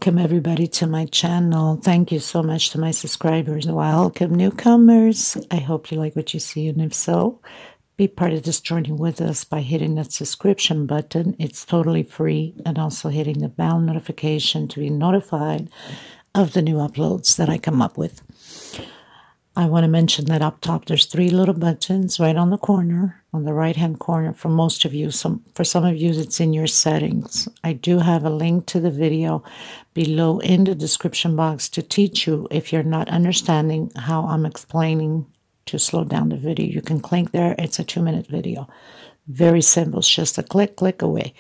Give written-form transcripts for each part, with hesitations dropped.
Welcome everybody to my channel. Thank you so much to my subscribers. Welcome newcomers. I hope you like what you see, and if so, be part of this journey with us by hitting that subscription button. It's totally free, and also hitting the bell notification to be notified of the new uploads that I come up with. I want to mention that up top there's 3 little buttons right on the corner, on the right hand corner for most of you. For some of you it's in your settings. I do have a link to the video below in the description box to teach you if you're not understanding how I'm explaining to slow down the video. You can click there. It's a 2-minute video. Very simple. It's just a click away.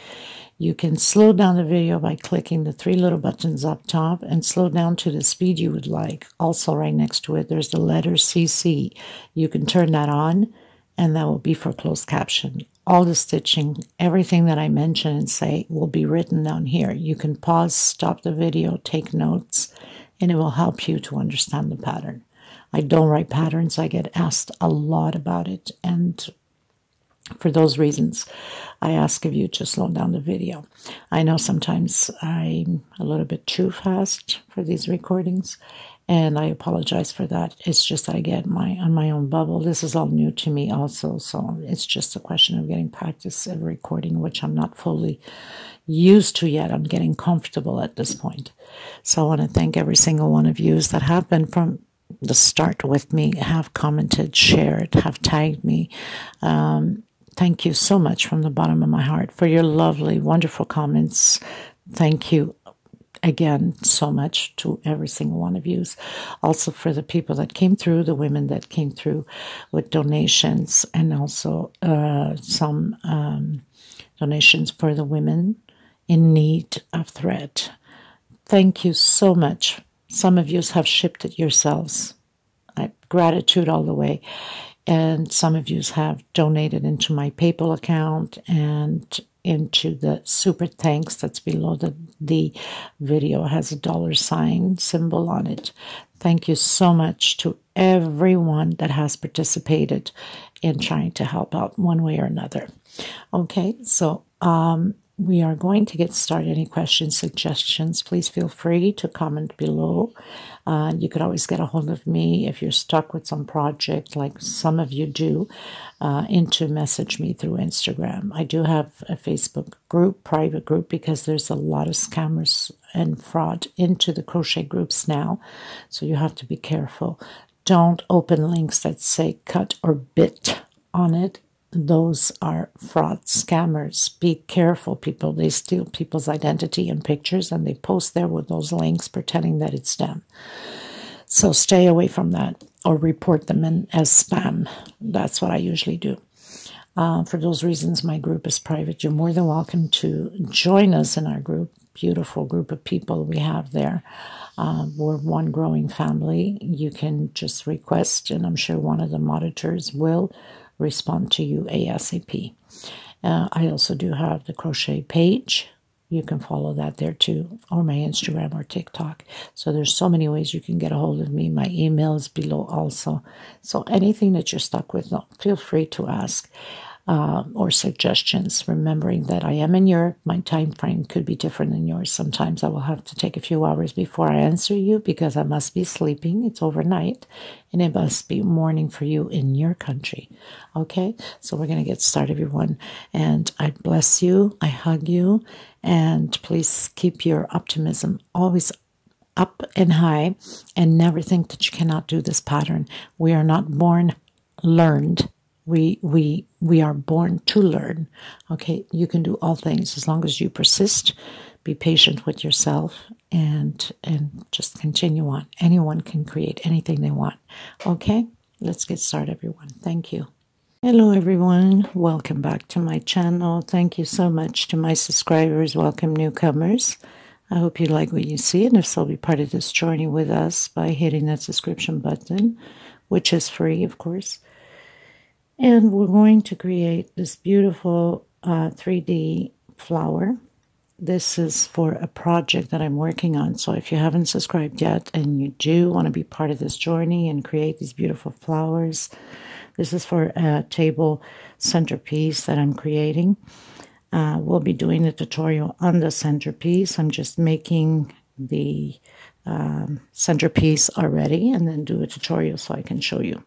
You can slow down the video by clicking the 3 little buttons up top and slow down to the speed you would like. Also, right next to it, there's the letter CC. You can turn that on, and that will be for closed caption. All the stitching, everything that I mention and say will be written down here. You can pause, stop the video, take notes, and it will help you to understand the pattern. I don't write patterns. I get asked a lot about it, and for those reasons, I ask of you to slow down the video. I know sometimes I'm a little bit too fast for these recordings, and I apologize for that. It's just I get on my own bubble. This is all new to me also, so it's just a question of getting practice at recording, which I'm not fully used to yet. I'm getting comfortable at this point. So I want to thank every single one of you that have been from the start with me, have commented, shared, have tagged me. Thank you so much from the bottom of my heart for your lovely, wonderful comments. Thank you again so much to every single one of you. Also for the people that came through, the women that came through with donations, and also some donations for the women in need of thread. Thank you so much. Some of you have shipped it yourselves. Gratitude all the way. And some of you have donated into my PayPal account and into the super thanks that's below the video. It has a $ symbol on it. Thank you so much to everyone that has participated in trying to help out one way or another. Okay, so we are going to get started. Any questions, suggestions, please feel free to comment below. You could always get a hold of me if you're stuck with some project, like some of you do, into message me through Instagram. I do have a Facebook group, private group, because there's a lot of scammers and fraud into the crochet groups now, so you have to be careful. Don't open links that say cut or bit on it. Those are fraud scammers. Be careful, people. They steal people's identity and pictures, and they post there with those links pretending that it's them. So stay away from that, or report them as spam. That's what I usually do. For those reasons, my group is private. You're more than welcome to join us in our group. Beautiful group of people we have there. We're one growing family. You can just request, and I'm sure one of the monitors will respond to you ASAP. I also do have the crochet page. You can follow that there too, or my Instagram or TikTok. So there's so many ways you can get a hold of me. My email is below also. So anything that you're stuck with, feel free to ask, or suggestions, remembering that I am in Europe. My time frame could be different than yours. Sometimes I will have to take a few hours before I answer you because I must be sleeping. It's overnight, and it must be morning for you in your country. Okay, so we're going to get started, everyone. And I bless you. I hug you. And please keep your optimism always up and high, and never think that you cannot do this pattern. We are not born learned. We are born to learn. Okay, you can do all things as long as you persist, be patient with yourself, and just continue on. Anyone can create anything they want. Okay, let's get started, everyone. Thank you. Hello, everyone. Welcome back to my channel. Thank you so much to my subscribers. Welcome, newcomers. I hope you like what you see, and if so, be part of this journey with us by hitting that subscription button, which is free, of course. And we're going to create this beautiful 3D flower. This is for a project that I'm working on. So if you haven't subscribed yet and you do want to be part of this journey and create these beautiful flowers, this is for a table centerpiece that I'm creating. We'll be doing a tutorial on the centerpiece. I'm just making the centerpiece already and then do a tutorial so I can show you.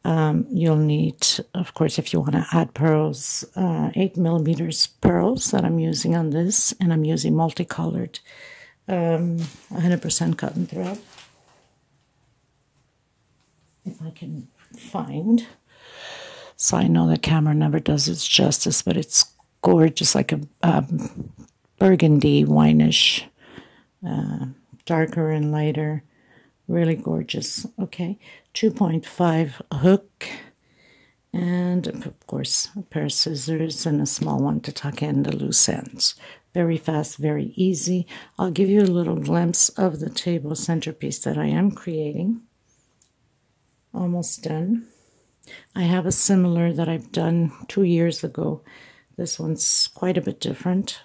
You'll need, of course, if you want to add pearls, 8mm pearls that I'm using on this, and I'm using multicolored 100% cotton thread. If I can find, so I know the camera never does its justice, but it's gorgeous, like a burgundy, wineish, darker and lighter, really gorgeous. Okay, 2.5 hook, and of course a pair of scissors and a small one to tuck in the loose ends. Very fast, very easy. I'll give you a little glimpse of the table centerpiece that I am creating. Almost done. I have a similar that I've done 2 years ago. This one's quite a bit different.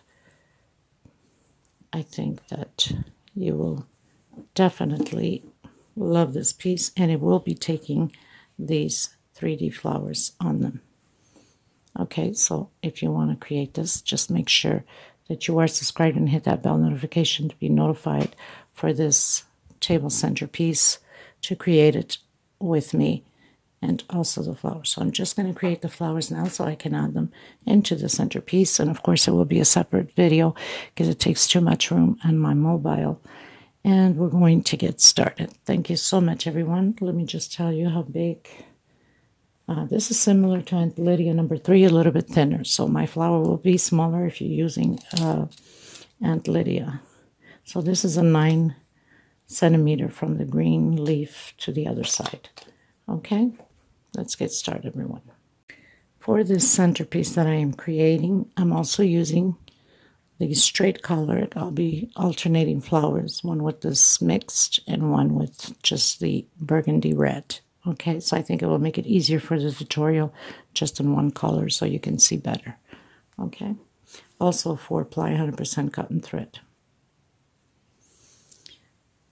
I think that you will definitely love this piece, and it will be taking these 3D flowers on them. Okay, so if you want to create this, just make sure that you are subscribed and hit that bell notification to be notified for this table centerpiece, to create it with me, and also the flowers. So I'm just going to create the flowers now so I can add them into the centerpiece. And of course it will be a separate video because it takes too much room on my mobile. And we're going to get started. Thank you so much, everyone. Let me just tell you how big. This is similar to Aunt Lydia number 3, a little bit thinner. So my flower will be smaller if you're using Aunt Lydia. So this is a 9 centimeter from the green leaf to the other side. Okay, let's get started, everyone. For this centerpiece that I am creating, I'm also using the straight color. I'll be alternating flowers, one with this mixed and one with just the burgundy red. Okay, so I think it will make it easier for the tutorial just in one color so you can see better. Okay, also 4-ply 100% cotton thread.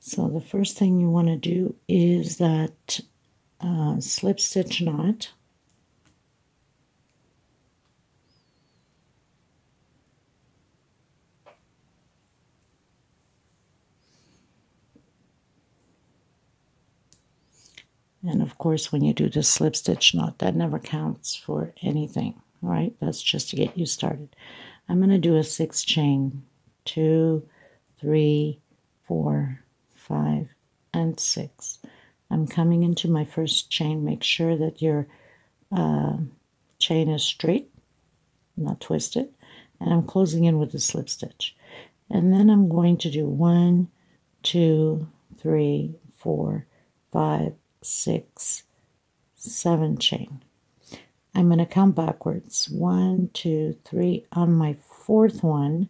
So the first thing you want to do is that slip stitch knot. And of course, when you do the slip stitch knot, that never counts for anything, right? That's just to get you started. I'm going to do a 6 chain, 2, 3, 4, 5, and 6. I'm coming into my first chain. Make sure that your chain is straight, not twisted. And I'm closing in with a slip stitch. And then I'm going to do 1, 2, 3, 4, 5, 6, 7 chain. I'm going to count backwards. 1, 2, 3. On my 4th one,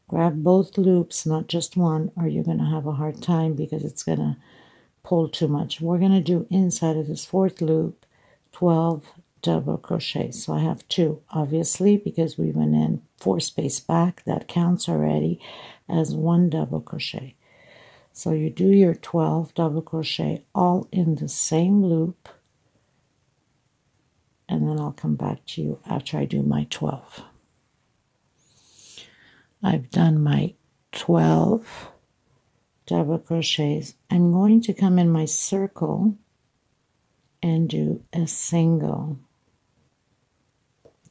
grab both loops, not just one, or you're going to have a hard time because it's going to pull too much. We're going to do inside of this 4th loop 12 double crochets. So I have 2, obviously, because we went in 4 space back. That counts already as 1 double crochet. So you do your 12 double crochet all in the same loop, and then I'll come back to you after I do my 12. I've done my 12 double crochets. I'm going to come in my circle and do a single,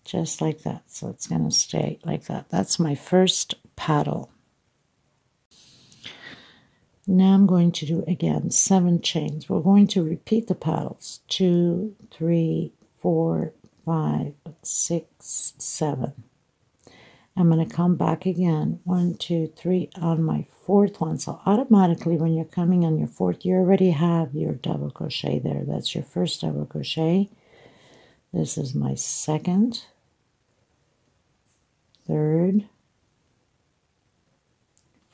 just like that. So it's going to stay like that. That's my first paddle. Now I'm going to do, again, 7 chains. We're going to repeat the paddles. 2, 3, 4, 5, 6, 7. I'm going to come back again. 1, 2, 3 on my 4th one. So automatically when you're coming on your 4th, you already have your double crochet there. That's your first double crochet. This is my 2nd, 3rd,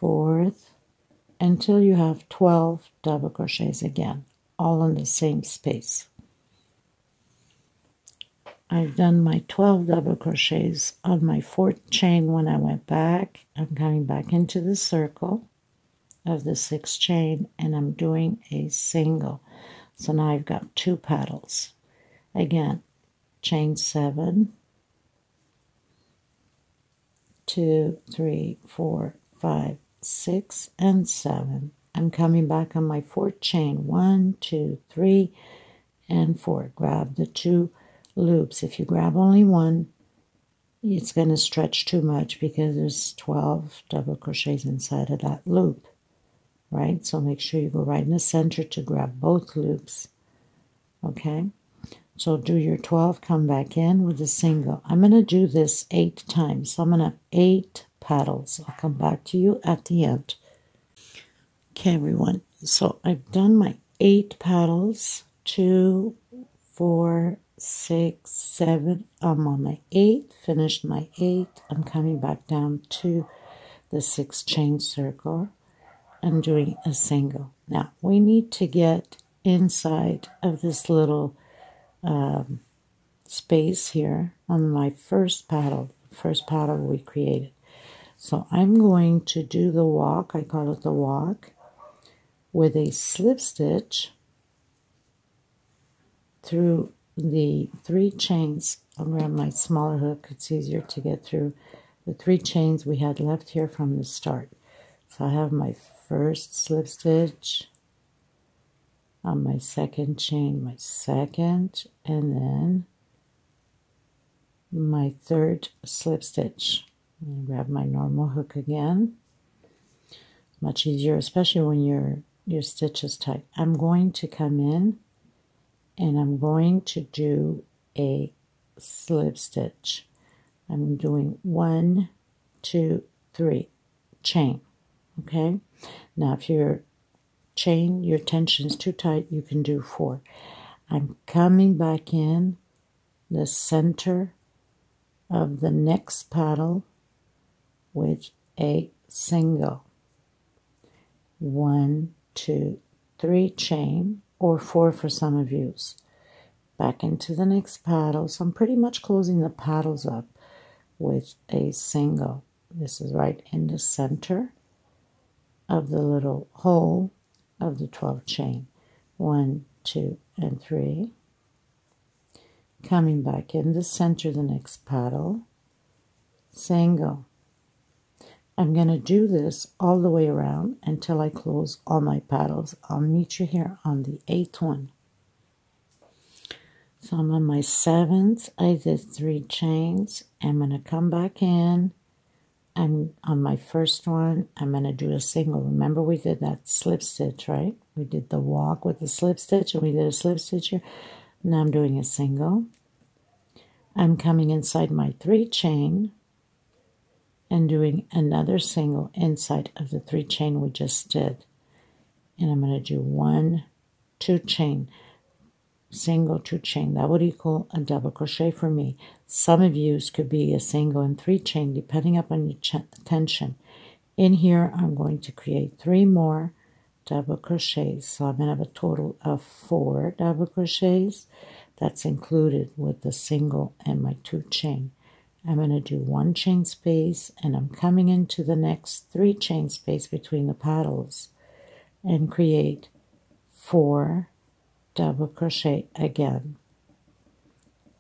4th, until you have 12 double crochets again, all in the same space. I've done my 12 double crochets on my 4th chain. When I went back, I'm coming back into the circle of the 6th chain, and I'm doing a single. So now I've got 2 paddles. Again, chain 7, 2, 3, 4, 5, 6, and 7. I'm coming back on my 4th chain. 1, 2, 3, and 4. Grab the 2 loops. If you grab only one, it's going to stretch too much because there's 12 double crochets inside of that loop, right? So make sure you go right in the center to grab both loops, okay? So do your 12, come back in with a single. I'm going to do this 8 times. So I'm going to have 8 petals. I'll come back to you at the end. Okay, everyone. So I've done my 8 petals. 2, 4, 6, 7. I'm on my 8. Finished my 8. I'm coming back down to the 6 chain circle. I'm doing a single. Now, we need to get inside of this little space here on my first petal we created. So I'm going to do the walk, I call it the walk, with a slip stitch through the 3 chains. I'll grab my smaller hook, it's easier to get through the 3 chains we had left here from the start. So I have my first slip stitch on my 2nd chain, my 2nd, and then my 3rd slip stitch. Grab my normal hook again. Much easier, especially when your stitch is tight. I'm going to come in and I'm going to do a slip stitch. I'm doing 1, 2, 3, chain. Okay? Now if your tension is too tight, you can do 4. I'm coming back in the center of the next petal with a single. 1, 2, 3 chain, or 4 for some of you. Back into the next petal. So I'm pretty much closing the petals up with a single. This is right in the center of the little hole of the 12 chain. 1, 2, and 3. Coming back in the center of the next petal, single. I'm going to do this all the way around until I close all my petals. I'll meet you here on the 8th one. So I'm on my 7th. I did 3 chains. I'm going to come back in. I'm on my first one. I'm going to do a single. Remember we did that slip stitch, right? We did the walk with the slip stitch and we did a slip stitch here. Now I'm doing a single. I'm coming inside my 3 chain and doing another single inside of the 3 chain we just did. And I'm going to do 1, 2 chain, single, 2 chain. That would equal a double crochet for me. Some of you could be a single and 3 chain depending upon your tension. In here I'm going to create 3 more double crochets. So I'm going to have a total of 4 double crochets. That's included with the single and my 2 chain. I'm going to do 1 chain space and I'm coming into the next 3 chain space between the petals and create 4 double crochet again.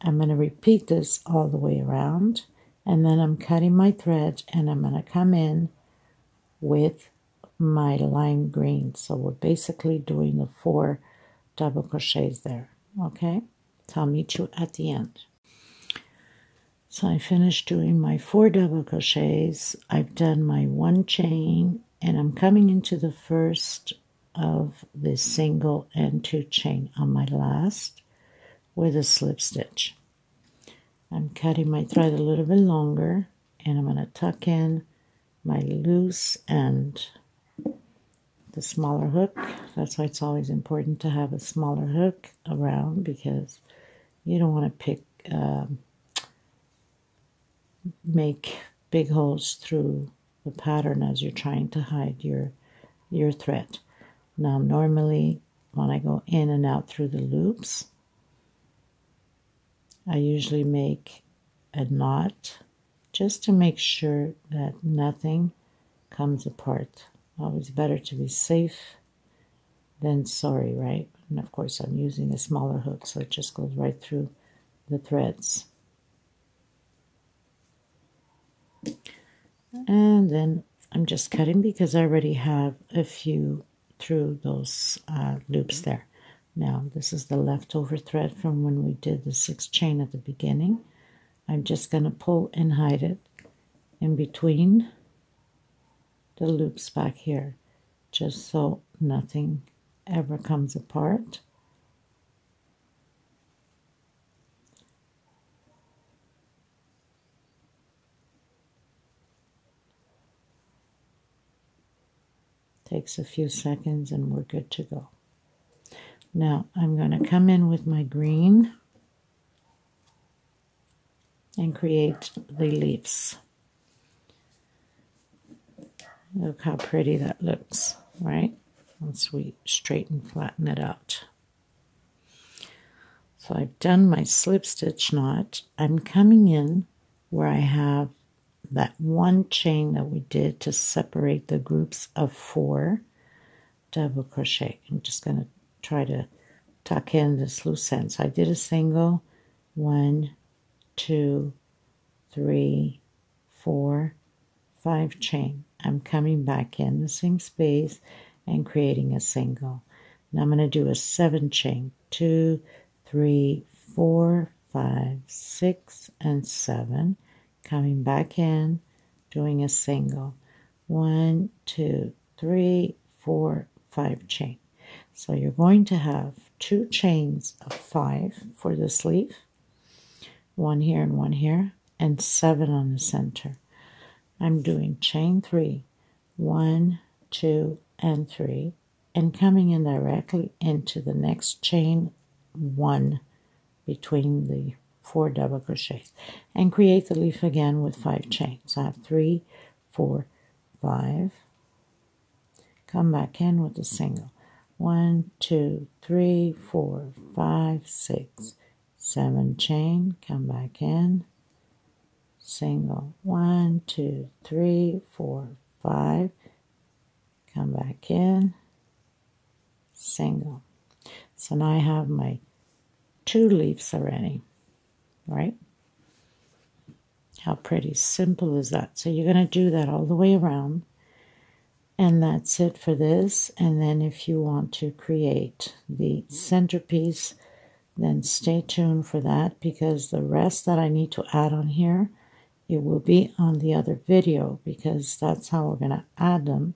I'm going to repeat this all the way around and then I'm cutting my thread and I'm going to come in with my lime green. So we're basically doing the 4 double crochets there. Okay, so I'll meet you at the end. So I finished doing my 4 double crochets. I've done my 1 chain and I'm coming into the first of the single and 2 chain on my last with a slip stitch. I'm cutting my thread a little bit longer and I'm going to tuck in my loose end, the smaller hook. That's why it's always important to have a smaller hook around because you don't want to make big holes through the pattern as you're trying to hide your thread. Now normally when I go in and out through the loops, I usually make a knot just to make sure that nothing comes apart. Always better to be safe than sorry, right? And of course I'm using a smaller hook so it just goes right through the threads. And then I'm just cutting because I already have a few through those loops there. Now this is the leftover thread from when we did the 6th chain at the beginning. I'm just going to pull and hide it in between the loops back here, just so nothing ever comes apart. Takes a few seconds and we're good to go. Now I'm going to come in with my green and create the leaves. Look how pretty that looks, right? Once we straighten, flatten it out. So I've done my slip stitch knot. I'm coming in where I have that one chain that we did to separate the groups of 4 double crochet. I'm just going to try to tuck in this loose end. So I did a single, 1, 2, 3, 4, 5 chain. I'm coming back in the same space and creating a single. Now I'm going to do a 7 chain, 2, 3, 4, 5, 6, and 7. Coming back in, doing a single, 1, 2, 3, 4, 5 chain. So you're going to have 2 chains of 5 for the sleeve, 1 here and 1 here, and 7 on the center. I'm doing chain 3, 1, 2, and 3, and coming in directly into the next chain 1 between the 4 double crochets, and create the leaf again with 5 chains. I have 3, 4, 5. Come back in with a single. 1, 2, 3, 4, 5, 6, 7 chain. Come back in. Single. 1, 2, 3, 4, 5. Come back in. Single. So now I have my 2 leaves already. Right? How pretty simple is that? So you're going to do that all the way around, and that's it for this. And then if you want to create the centerpiece, then stay tuned for that, because the rest that I need to add on here, it will be on the other video, because that's how we're going to add them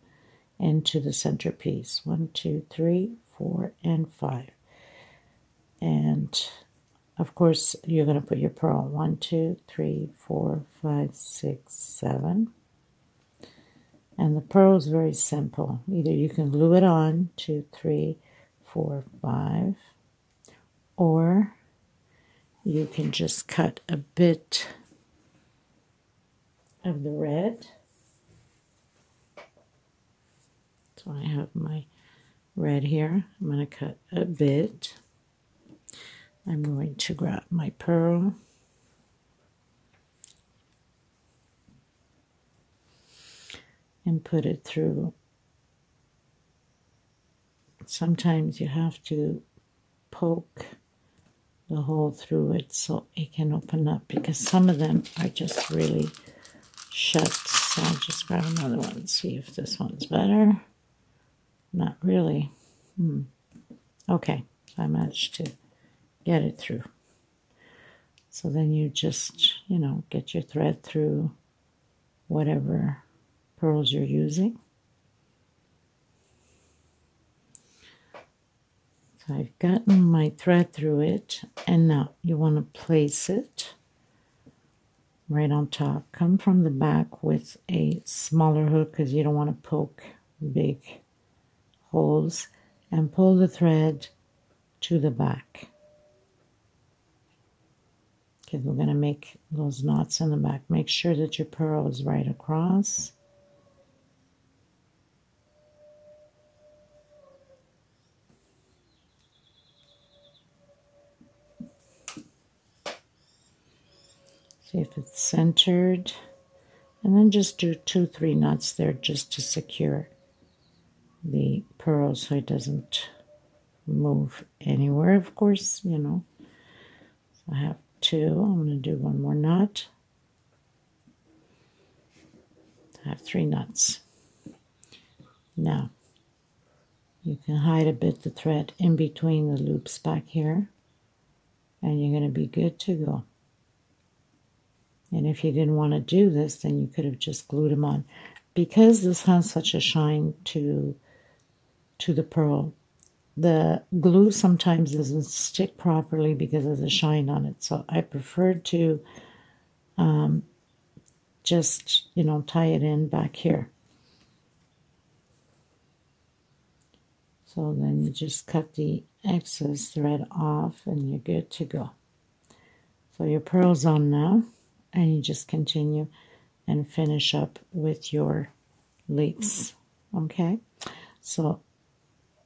into the centerpiece. 1, 2, 3, 4, and 5. And of course, you're going to put your purl. 1, 2, 3, 4, 5, 6, 7. And the purl is very simple. Either you can glue it on, 2, 3, 4, 5, or you can just cut a bit of the red. So I have my red here. I'm going to cut a bit. I'm going to grab my purl and put it through. Sometimes you have to poke the hole through it so it can open up, because some of them are just really shut. So I'll just grab another one and see if this one's better. Not really. Okay, so I managed to get it through. So then you just, get your thread through whatever pearls you're using. So I've gotten my thread through it, and now you want to place it right on top. Come from the back with a smaller hook, because you don't want to poke big holes, and pull the thread to the back, because we're going to make those knots in the back. Make sure that your purl is right across. See if it's centered, and then just do 2, 3 knots there just to secure the purl so it doesn't move anywhere, of course, So I have 2. I'm going to do 1 more knot. I have 3 knots. Now, you can hide a bit the thread in between the loops back here, and you're going to be good to go. And if you didn't want to do this, then you could have just glued them on. Because this has such a shine to the pearl, the glue sometimes doesn't stick properly because of the shine on it. So I prefer to just, you know, tie it in back here. So then you just cut the excess thread off and you're good to go. So your pearl's on now, and you just continue and finish up with your leaves. Okay, so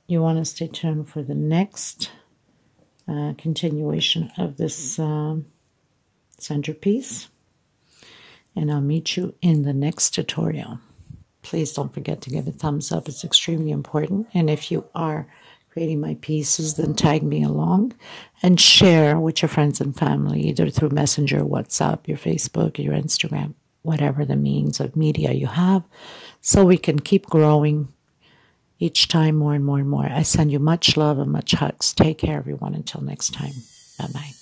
you want to stay tuned for the next continuation of this centerpiece, and I'll meet you in the next tutorial. Please don't forget to give a thumbs up. It's extremely important. And if you are creating my pieces, then tag me along and share with your friends and family, either through Messenger, WhatsApp, your Facebook, your Instagram, whatever the means of media you have, so we can keep growing each time more and more and more. I send you much love and much hugs. Take care, everyone. Until next time. Bye-bye.